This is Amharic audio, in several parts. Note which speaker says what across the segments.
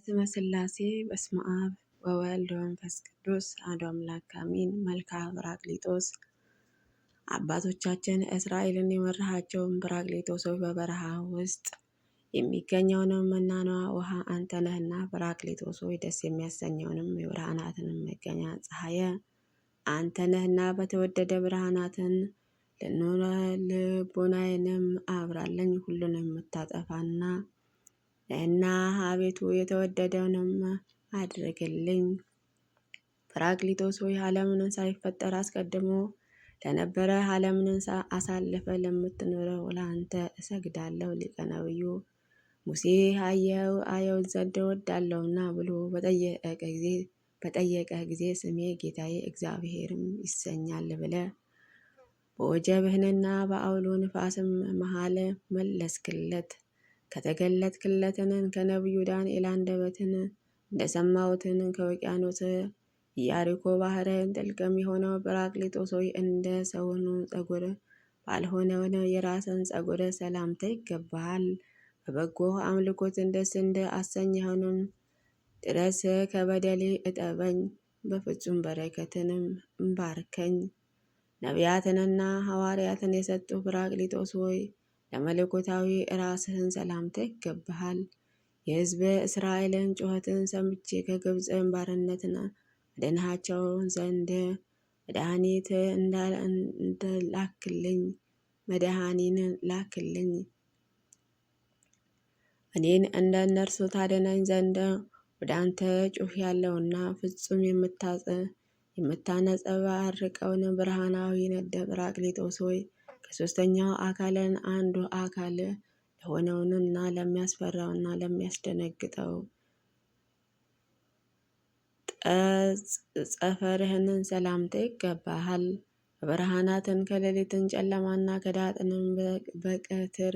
Speaker 1: በስመ ሥላሴ በስመ አብ ወወልድ ወመንፈስ ቅዱስ አሐዱ አምላክ አሜን። መልክአ ጰራቅሊጦስ። አባቶቻችን እስራኤልን የመራሃቸውን ጰራቅሊጦሶች በበረሃ ውስጥ የሚገኘውንም መናኗ ውሃ አንተ ነህና፣ ጰራቅሊጦስ ሆይ ደስ የሚያሰኘውንም የብርሃናትንም መገኛ ፀሐየ አንተ ነህና፣ በተወደደ ብርሃናትን ልቦናዬንም አብራለኝ። ሁሉንም የምታጠፋና እና አቤቱ የተወደደውንም አድርግልኝ። ጰራቅሊጦስ ሆይ ዓለምን ሳይፈጠር አስቀድሞ ለነበረ ዓለምን አሳልፈ ለምትኖረው ለአንተ እሰግዳለሁ። ሊቀ ነቢዩ ሙሴ አየው ዘንድ እወዳለሁና ብሎ በጠየቀ ጊዜ ስሜ ጌታዬ እግዚአብሔርም ይሰኛል ብለ በወጀብህንና በአውሎ ንፋስም መሃል መለስክለት። ከተገለጥክለትን ከነቢዩ ዳንኤል አንደበትን እንደሰማሁትን ከውቅያኖስ ኢያሪኮ ባህርን ጥልቅም የሆነው ጰራቅሊጦስ ሆይ እንደ ሰውን ጸጉር ባልሆነውን የራስን ጸጉር ሰላምታ ይገባሃል። በበጎ አምልኮትን ደስ እንደ አሰኘኸንም ድረስ ከበደሌ እጠበኝ፣ በፍጹም በረከትንም እምባርከኝ። ነቢያትንና ሐዋርያትን የሰጡ ጰራቅሊጦስ ሆይ ለመለኮታዊ ራስህን ሰላምታ ይገባሃል። የሕዝብ እስራኤልን ጩኸትን ሰምቼ ከግብፅን ባርነትን አድናቸው ዘንድ መድኃኒን ላክልኝ። እኔን እንደ እነርሱ ታደናኝ ዘንድ ወደ አንተ ጩህ ያለውና ፍጹም የምታነጸባርቀውን ብርሃናዊ ነደ ጰራቅሊጦስ ሆይ ከሦስተኛው አካልን አንዱ አካል ለሆነውንና ለሚያስፈራውና ለሚያስደነግጠው ጸፈርህንን ሰላምታ ይገባሃል። በብርሃናትን ከሌሊትን ጨለማና ከዳጥንም በቀትር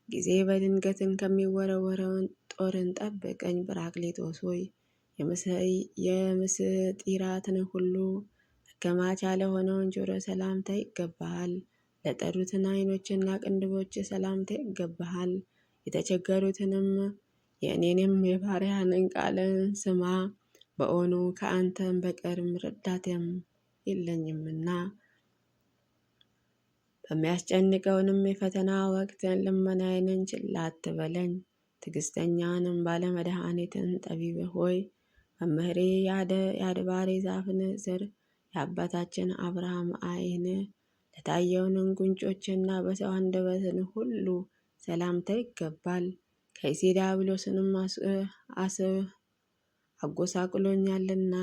Speaker 1: ጊዜ በድንገትን ከሚወረወረውን ጦርን ጠብቀኝ። ጰራቅሊጦስ ሆይ የምስጢራትን ሁሉ መከማቻ ለሆነውን ጆሮ ሰላምታ ይገባሃል። ለጠሩትን ዓይኖችና ቅንድቦች ሰላምታ ይገባሃል። የተቸገሩትንም የእኔንም የባሪያህን ቃልን ስማ፣ በእውኑ ከአንተም በቀርም ረዳትም የለኝምና። በሚያስጨንቀውንም የፈተና ወቅት ልመናዬን ችላ አትበለኝ። ትዕግስተኛንም ባለመድኃኒትን ጠቢብ ሆይ መምህሬ የአድባሬ ዛፍን ስር የአባታችን አብርሃም ዓይን ለታየውንን ጉንጮችና በሰው አንደበትን ሁሉ ሰላምታ ይገባል። ከይሲ ዲያብሎስንም አጎሳቁሎኛልና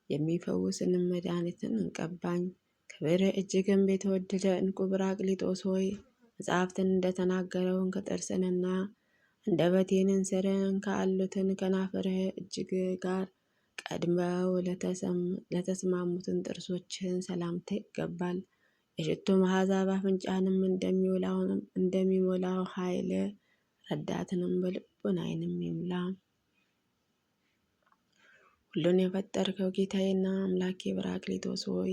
Speaker 1: የሚፈውስንም መድኃኒትን እንቀባኝ። ክብር እጅግም የተወደደ እንቁ ጰራቅሊጦስ ሆይ መጽሐፍትን እንደተናገረውን ከጥርስንና አንደበቴንን ስርን ካሉትን ከናፈርህ እጅግ ጋር ቀድመው ለተስማሙትን ጥርሶችህን ሰላምታ ይገባል። የሽቱ መዓዛ በአፍንጫንም እንደሚሞላው ኃይል ረዳትንም በልቦናዬንም ይምላ። ሁሉን የፈጠርከው ጌታዬና አምላኬ ጰራቅሊጦስ ሆይ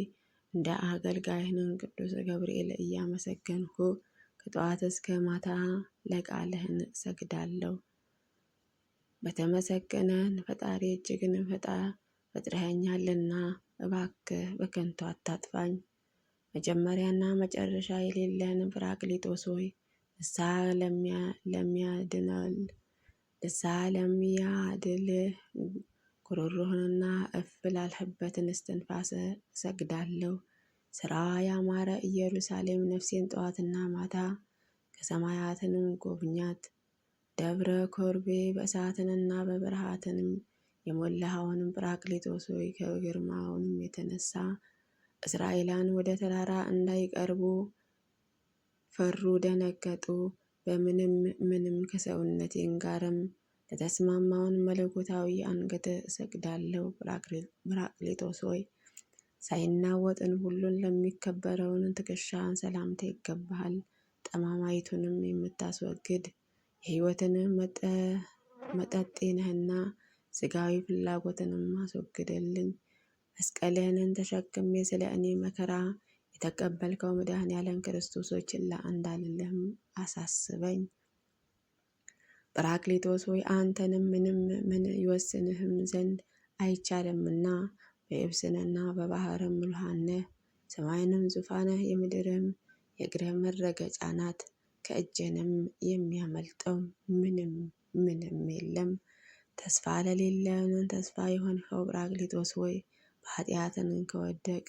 Speaker 1: እንደ አገልጋይህንን ቅዱስ ገብርኤል እያመሰገንኩ ከጠዋት እስከ ማታ ለቃልህን እሰግዳለሁ። በተመሰገነን ፈጣሪ እጅግን ፈጥረኸኛልና እባክህ በከንቱ አታጥፋኝ። መጀመሪያና መጨረሻ የሌለን ጰራቅሊጦስ ሆይ ንስሐ ለሚያድል ጉሮሮህንና እፍ ላልህበትን እስትንፋስ እሰግዳለሁ። ስራ ያማረ ኢየሩሳሌም ነፍሴን ጠዋትና ማታ ከሰማያትንም ጎብኛት። ደብረ ኮርቤ በእሳትንና በብርሃትንም የሞላኸውን ጰራቅሊጦስ ሆይ ከግርማውንም የተነሳ እስራኤላን ወደ ተራራ እንዳይቀርቡ ፈሩ፣ ደነገጡ። ምንም ከሰውነቴን ጋርም ለተስማማውን መለኮታዊ አንገት እሰግዳለሁ። ጰራቅሊጦስ ሆይ ሳይናወጥን ሁሉን ለሚከበረውን ትከሻን ሰላምታ ይገባሃል። ጠማማይቱንም የምታስወግድ የሕይወትን መጠጤ ነህና ሥጋዊ ፍላጎትንም አስወግድልኝ። መስቀልህንን ተሸክሜ ስለ እኔ መከራ የተቀበልከው መድኃኔዓለም ክርስቶስ ችላ እንዳልልህም አሳስበኝ። ጰራቅሊጦስ ሆይ አንተንም ምንም ምን ይወስንህም ዘንድ አይቻልምና በየብስንና በባህርም ሙሉሃን ነህ። ሰማይንም ዙፋንህ የምድርም የእግርህ መረገጫ ናት። ከእጅህንም የሚያመልጠው ምንም የለም። ተስፋ ለሌለን ተስፋ የሆንኸው ጰራቅሊጦስ ሆይ በኃጢአትን ከወደቀ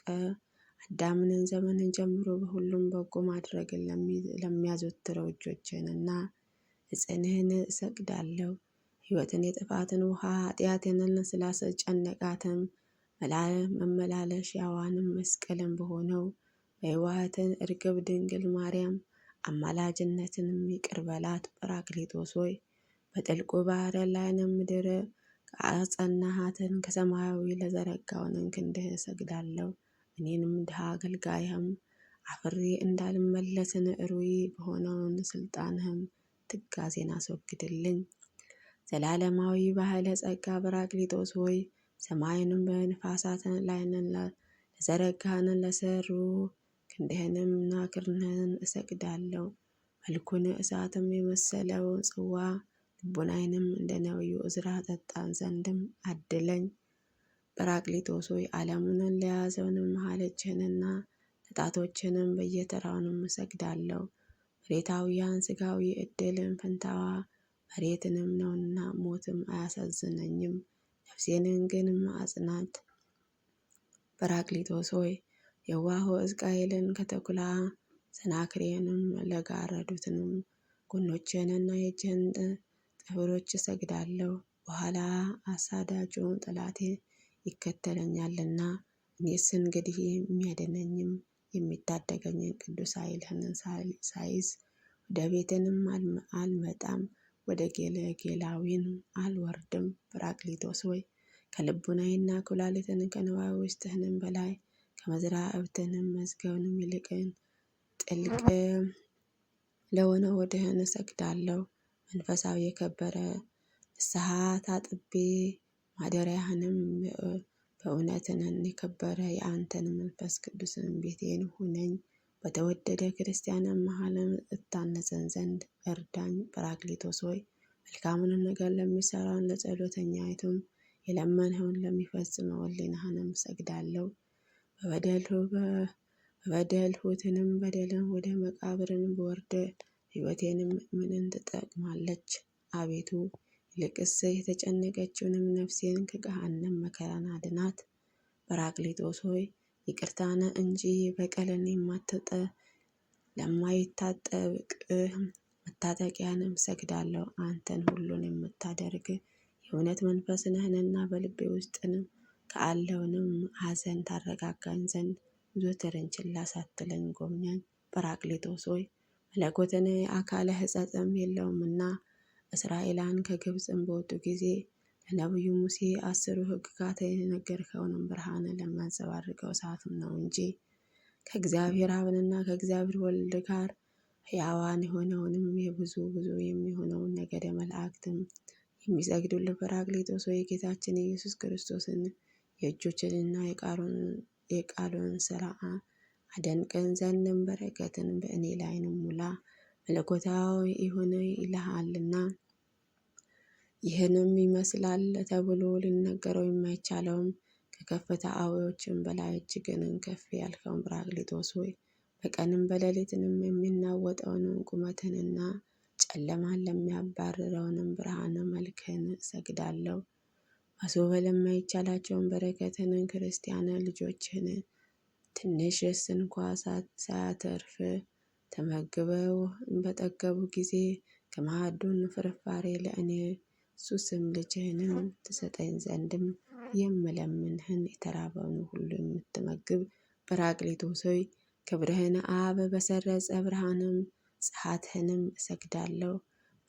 Speaker 1: አዳምን ዘመንን ጀምሮ በሁሉም በጎ ማድረግን ለሚያዘወትረው እጆችህንና እጽንህን እሰግዳለሁ። ሕይወትን የጥፋትን ውሃ ኃጢአትንን ስላስጨነቃትም መመላለሻዋንም መስቀልን በሆነው በየዋህትን እርግብ ድንግል ማርያም አማላጅነትንም ይቅር በላት። ጰራቅሊጦስ ሆይ በጥልቁ ባህር ላይንም ምድር ከአጸናሃትን ከሰማያዊ ለዘረጋውን ክንድህ እሰግዳለሁ። እኔንም ድሃ አገልጋይህም አፍሬ እንዳልመለስን ሩይ በሆነውን ስልጣንህም ትካዜን አስወግድልኝ። ዘላለማዊ ባሕለ ጸጋ ጰራቅሊጦስ ሆይ ሰማይንም በንፋሳትን ላይንን ለዘረጋህንን ለሰሩ ክንድህንም እና ክርንህን እሰግዳለሁ። መልኩን እሳትም የመሰለው ጽዋ ልቡናይንም እንደ ነቢዩ ዕዝራ ጠጣን ዘንድም አድለኝ። ጰራቅሊጦስ ሆይ ዓለሙንን ለያዘውንም መሐለችህንና ለጣቶችንም በየተራውንም እሰግዳለሁ። መሬታውያን ሥጋዊ ዕድልን ፈንታዋ መሬትንም ነውና ሞትም አያሳዝነኝም፣ ነፍሴንን ግን አጽናት። ጰራቅሊጦስ ሆይ የዋሆ ሕዝቅኤልን ከተኩላ ሰናክሬንም ለጋረዱትንም ጎኖችህንና የእጅህን ጥፍሮች እሰግዳለሁ። በኋላ አሳዳጁ ጠላቴ ይከተለኛልና እኔስ እንግዲህ የሚያድነኝም የሚታደገኝን ቅዱስ ኃይልህን ሳይዝ ወደ ቤትንም አልመጣም፣ ወደ ጌላዊን አልወርድም። ጰራቅሊጦስ ሆይ ከልቡናዬና ኩላሊትን ከንዋየ ውስጥህንም በላይ ከመዛግብትህንም መዝገብንም ይልቅን ጥልቅ ለሆነ ወድህን እሰግዳለሁ። መንፈሳዊ የከበረ ንስሐ ታጥቤ ማደሪያህንም በእውነትንን የከበረ የአንተን መንፈስ ቅዱስን ቤቴን ሁነኝ። በተወደደ ክርስቲያንን መሃልን እታነጸን ዘንድ እርዳኝ። ጰራቅሊጦስ ሆይ መልካሙን ነገር ለሚሰራውን ለጸሎተኛይቱም የለመንኸውን ለሚፈጽመው ሕሊናህንም እሰግዳለሁ። በበደልሁትንም በደልን ወደ መቃብርን ብወርድ ሕይወቴንም ምንን ትጠቅማለች? አቤቱ ይልቅስ የተጨነቀችውንም ነፍሴን ከገሃነም መከራን አድናት። ጰራቅሊጦስ ሆይ ይቅርታን እንጂ በቀልን ለማይታጠቅ መታጠቂያንም እሰግዳለሁ። አንተን ሁሉን የምታደርግ የእውነት መንፈስ ነህንና በልቤ ውስጥንም ከአለውንም ሐዘን ታረጋጋኝ ዘንድ ዘወትርን ችላ ሳትለኝ ጎብኘኝ። ጰራቅሊጦስ ሆይ መለኮትን አካለ ሕጸጽም የለውምና እስራኤላን ከግብፅም በወጡ ጊዜ ለነቢዩ ሙሴ 10ሩ ሕግጋት የነገርከውንም ብርሃን ለሚያንጸባርቀው እሳትም ነው እንጂ ከእግዚአብሔር አብንና ከእግዚአብሔር ወልድ ጋር ሕያዋን የሆነውንም የብዙ የሚሆነውን ነገደ መላእክትም የሚሰግዱልህ ጰራቅሊጦስ ሆይ የጌታችን የኢየሱስ ክርስቶስን የእጆችንና የቃሉን ሥራ አደንቅን ዘንድም በረከትን በእኔ ላይንም ሙላ። መለኮታዊ የሆነ ይልሃልና ይህንም ይመስላል ተብሎ ሊነገረው የማይቻለውም ከከፍታ አውዮችም በላይ እጅግን ከፍ ያልከውን ጰራቅሊጦስ ሆይ በቀንም በሌሊትንም የሚናወጠውንም ቁመትንና ጨለማን ለሚያባርረውንም ብርሃነ መልክህን እሰግዳለሁ። ማስወብ ለማይቻላቸውን በረከትን ክርስቲያን ልጆችህን ትንሽስ እንኳ ሳያተርፍ ተመግበው በጠገቡ ጊዜ ከማዕዱን ፍርፋሬ ለእኔ ሱስም ልጅህንም ትሰጠኝ ዘንድም የምለምንህን የተራበውን ሁሉ የምትመግብ ጰራቅሊጦስ ሆይ ክብርህን አብ በሰረጸ ብርሃንም ፀሐትህንም እሰግዳለሁ።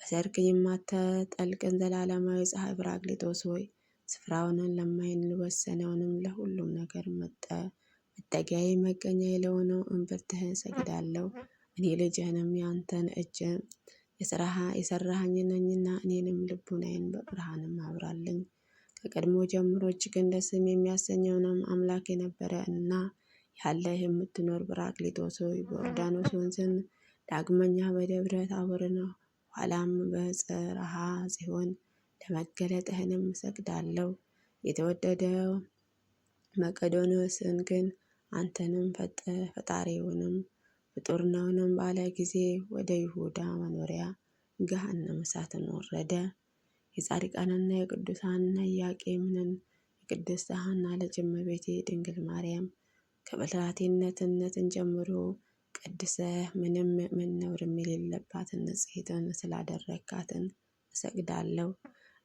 Speaker 1: በሰርክ የማትጠልቅን ዘላለማዊ ፀሐይ ጰራቅሊጦስ ሆይ ስፍራውንን ለማይወሰነውንም ለሁሉም ነገር መጠጊያዬ መገኛ ለሆነው እምብርትህን እሰግዳለሁ። እኔ ልጅህንም ያንተን እጅ የሰራኸኝ ነኝና እኔንም ልቡናዬን በብርሃንም አብራልኝ። ከቀድሞ ጀምሮ እጅግን ደስ የሚያሰኘውንም አምላክ የነበረ እና ያለ የምትኖር ጰራቅሊጦስ ሆይ በዮርዳኖስ ወንዝን ዳግመኛ በደብረ ታቦርን ኋላም በጽርሐ ጽዮን ለመገለጥህንም እሰግዳለሁ። የተወደደው መቄዶንዮስን ግን አንተንም ፈጣሪውንም ፍጡር ነውንም ባለ ጊዜ ወደ ይሁዳ መኖሪያ ገሃነመ እሳትን ወረደ። የጻድቃንና የቅዱሳን ኢያቄምን የቅድስት ሐና ልጅ እመቤቴ ድንግል ማርያም ከብላቴንነትን ጀምሮ ቀድሰህ ምንም ነውርም የሌለባትን ንጽሕትን ስላደረግካትን እሰግዳለሁ።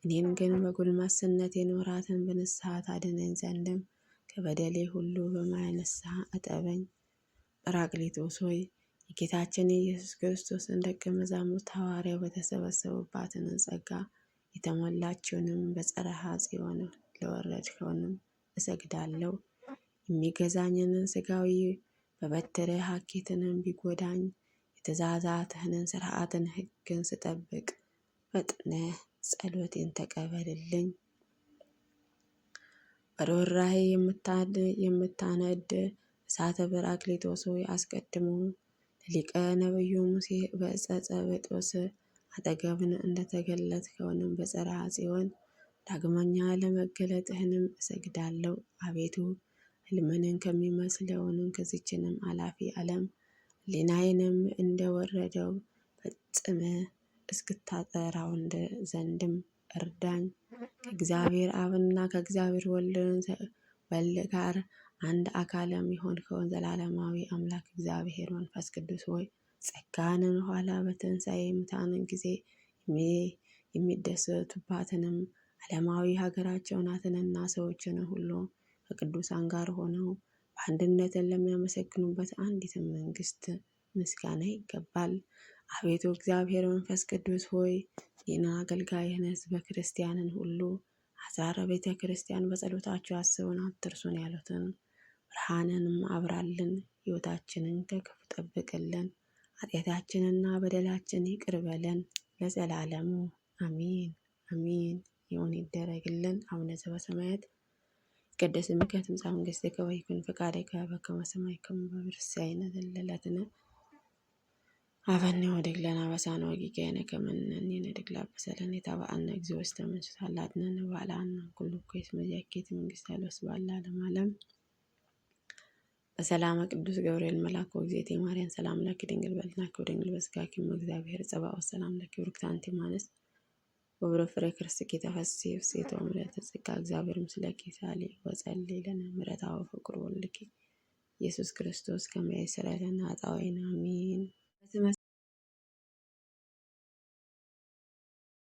Speaker 1: እኔን ግን በጎልማስነት የኖራትን በንስሐ ታድነኝ ዘንድም ከበደሌ ሁሉ በማያነስሐ እጠበኝ። ጰራቅሊጦስ ሆይ የጌታችን የኢየሱስ ክርስቶስን ደቀ መዛሙርት ሐዋርያው በተሰበሰቡባትን ጸጋ የተሞላችውንም በጽርሐ ጽዮን ለወረድከውንም እሰግዳለሁ። የሚገዛኝን ሥጋዊ በበትረ ሀኬትንም ቢጎዳኝ የትእዛዛትህንን ሥርዓትን ሕግን ስጠብቅ ፈጥነህ ጸሎቴን ተቀበልልኝ። በርኅራኄ የምታነድ እሳተ ጰራቅሊጦስ ሆይ አስቀድሞ ለሊቀ ነቢዩ ሙሴ በዕፀ ጸብጦስ አጠገብን እንደተገለጥከውንም በጽርሐ ጽዮን ዳግመኛ ለመገለጥህንም እሰግዳለሁ። አቤቱ ሕልምንን ከሚመስለውንም ከዚችንም አላፊ ዓለም ሕሊናዬንም እንደወረደው ፈጽመ እስክታጠራው ዘንድም እርዳኝ። ከእግዚአብሔር አብና ከእግዚአብሔር ወልድ ጋር አንድ አካልም የሆንከውን ዘላለማዊ አምላክ እግዚአብሔር መንፈስ ቅዱስ ሆይ ጸጋንን ኋላ በትንሣኤ ሙታንን ጊዜ የሚደሰቱባትንም ዓለማዊ ሀገራቸው ናትንና ሰዎችን ሁሉ ከቅዱሳን ጋር ሆነው በአንድነትን ለሚያመሰግኑበት አንዲትን መንግስት ምስጋና ይገባል። አቤቱ እግዚአብሔር መንፈስ ቅዱስ ሆይ ይህን አገልጋይህን ሕዝበ ክርስቲያንን ሁሉ አስራረ ቤተ ክርስቲያን በጸሎታቸው አስቡን አትርሱን ያሉትን ብርሃንንም አብራልን። ሕይወታችንን ከክፉ ጠብቅልን። ኃጢአታችንና በደላችን ይቅር በለን ለዘላለሙ አሚን አሚን። ይሁን ይደረግልን። አቡነ ዘበሰማያት ይትቀደስ ስምከ ትምጻእ መንግሥትከ ወይኩን ፈቃድከ በከመ በሰማይ ከማሁ በምድር ሲሳየነ ዘለለዕለትነ ሀበነ ወኅድግ ለነ አበሳነ ወጌጋየነ ከመ ንሕነኒ ንኅድግ ለአበሳነ ኢታብአነ እግዚኦ ውስተ መንሱት አላድኅነነ ወባልሐነ እምኩሉ እኩይ እስመ ኢያቄቱ መንግሥተ ኃይል ወስብሐት ለዓለመ ዓለም። በሰላመ ቅዱስ ገብርኤል መልአክ ወእግዝእትየ ማርያም ሰላም ለኪ ድንግል በኅሊናኪ ወድንግል በሥጋኪ እም እግዚአብሔር ጸባኦት ሰላም ለኪ ብሩክት አንቲ እምአንስት ወብሩክ ፍሬ ከርሥኪ ተፈሥሒ ፍሥሕት ወምልዕተ ጸጋ እግዚአብሔር ምስለኪ ሳሊ ወጸልዪ ለነ ምሕረተ ወፍቅር ወልድኪ ኢየሱስ ክርስቶስ ከመ ይሥረይ ለነ ኃጣውኢነ አሜን።